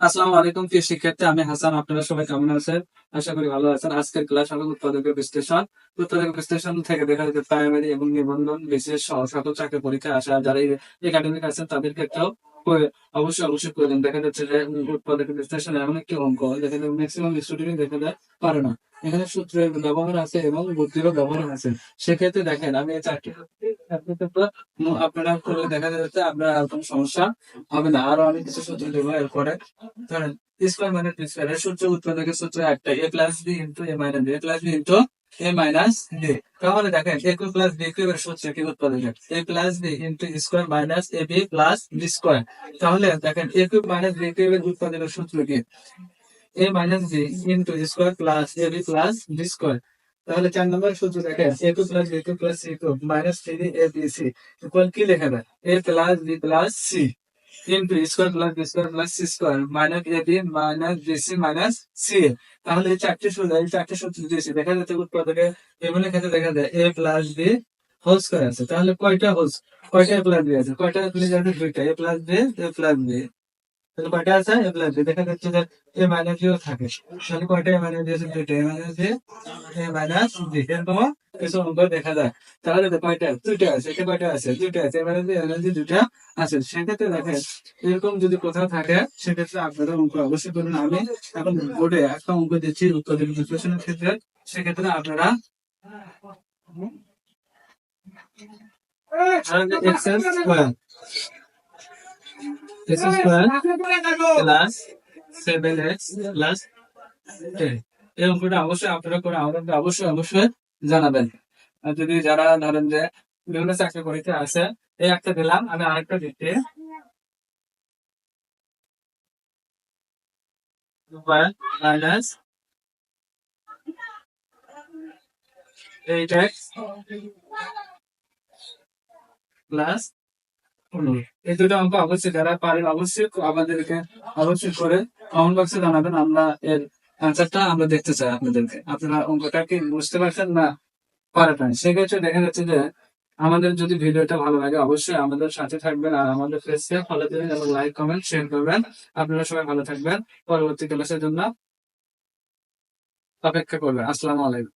আসসালামু আলাইকুম প্রিয় শিক্ষার্থী, আমি হাসান। আপনারা সবাই কেমন আছেন? আশা করি ভালো আছেন। আজকের ক্লাস হবে উৎপাদকের বিশ্লেষণ। উৎপাদকের বিশ্লেষণ থেকে দেখা যাচ্ছে প্রাইমারি এবং নিবন্ধন বিশেষ সহ সকল চাকরি পরীক্ষায় আসা যারা একাডেমিক আছেন তাদের ক্ষেত্রেও অবশ্যই প্রয়োজন। দেখা যাচ্ছে যে উৎপাদকের বিশ্লেষণ এমন একটি অঙ্ক যেখানে ম্যাক্সিমাম স্টুডেন্ট দেখা যায় পারে না। এখানে সূত্রের ব্যবহার আছে এবং বুদ্ধিরও ব্যবহার আছে। সেক্ষেত্রে দেখেন আমি এই চারটি আপনারা করলে দেখা যাচ্ছে আপনার আর কোনো সমস্যা হবে না। আরো অনেক কিছু সূত্র দেবো এরপরে। ধরেন স্কোয়ার মাইনাস বি স্কোয়ার এর সূত্র, উৎপাদকের সূত্র একটা, A plus B into A minus B, A plus B into A minus B. তাহলে দেখেন A cube plus B cube এর সূত্র কি উৎপাদকের, A plus B into square minus A B plus B square. তাহলে দেখেন A cube minus B cube এর উৎপাদকের সূত্র কি, A minus B into square plus A B plus B square. তাহলে 4 নম্বর সূত্র দেখেন A cube plus B cube plus C cube minus 3 A B C equal কি লেখা যায়, A plus B plus C into square plus B square plus C square minus A B minus B C minus C. তাহলে এই চারটি সূত্র দিয়েছি। দেখা যাচ্ছে উৎপাদকে এগুলোর ক্ষেত্রে দেখা যায় A plus B whole square আছে। তাহলে কয়টা এ প্লাস বি আছে, কয়টা এ প্লাস আছে, দুইটা এ plus B A plus B. তাহলে কয়টা আছে এ প্লাস বি, দেখা যাচ্ছে যে এ মাইনাস বিও থাকে। তাহলে কয়টা এ মাইনাস বি আছে, দুইটা এ মাইনাস বি এ মাইনাস বি। এরকম কিছু অঙ্ক দেখা যায়। তাহলে কয়টা, দুইটা আছে। এটা কয়টা আছে, দুইটা আছে। এ মাইনাস বি এ মাইনাস বি দুইটা আছে। সেক্ষেত্রে দেখেন এরকম যদি কোথাও থাকে সেক্ষেত্রে আপনারা অঙ্ক অবশ্যই করুন। আমি এখন বোর্ডে একটা অঙ্ক দিচ্ছি উৎপাদক বিশ্লেষণের ক্ষেত্রে। সেক্ষেত্রে আপনারা x square plus 7x plus 10, এই অঙ্কটা অবশ্যই আপনারা করে আমাদেরকে অবশ্যই জানাবেন। আর যদি যারা ধরেন যে বিভিন্ন চাকরি পরীক্ষা আছে, এই একটা দিলাম, আমি আরেকটা দিচ্ছি। Minus 8x plus 15। এই দুটো অঙ্ক অবশ্যই যারা পারেন অবশ্যই আমাদেরকে করে কমেন্ট বক্সে জানাবেন। আমরা এর অ্যান্সারটা আমরা দেখতে চাই আপনাদেরকে। আপনারা অঙ্কটা কি বুঝতে পারছেন না পারেন? সেক্ষেত্রে দেখা যাচ্ছে যে আমাদের যদি ভিডিওটা ভালো লাগে অবশ্যই আমাদের সাথে থাকবেন আর আমাদের পেজকে ফলো দিবেন এবং লাইক কমেন্ট শেয়ার করবেন। আপনারা সবাই ভালো থাকবেন। পরবর্তী ক্লাসের জন্য অপেক্ষা করবেন। আসসালামু আলাইকুম।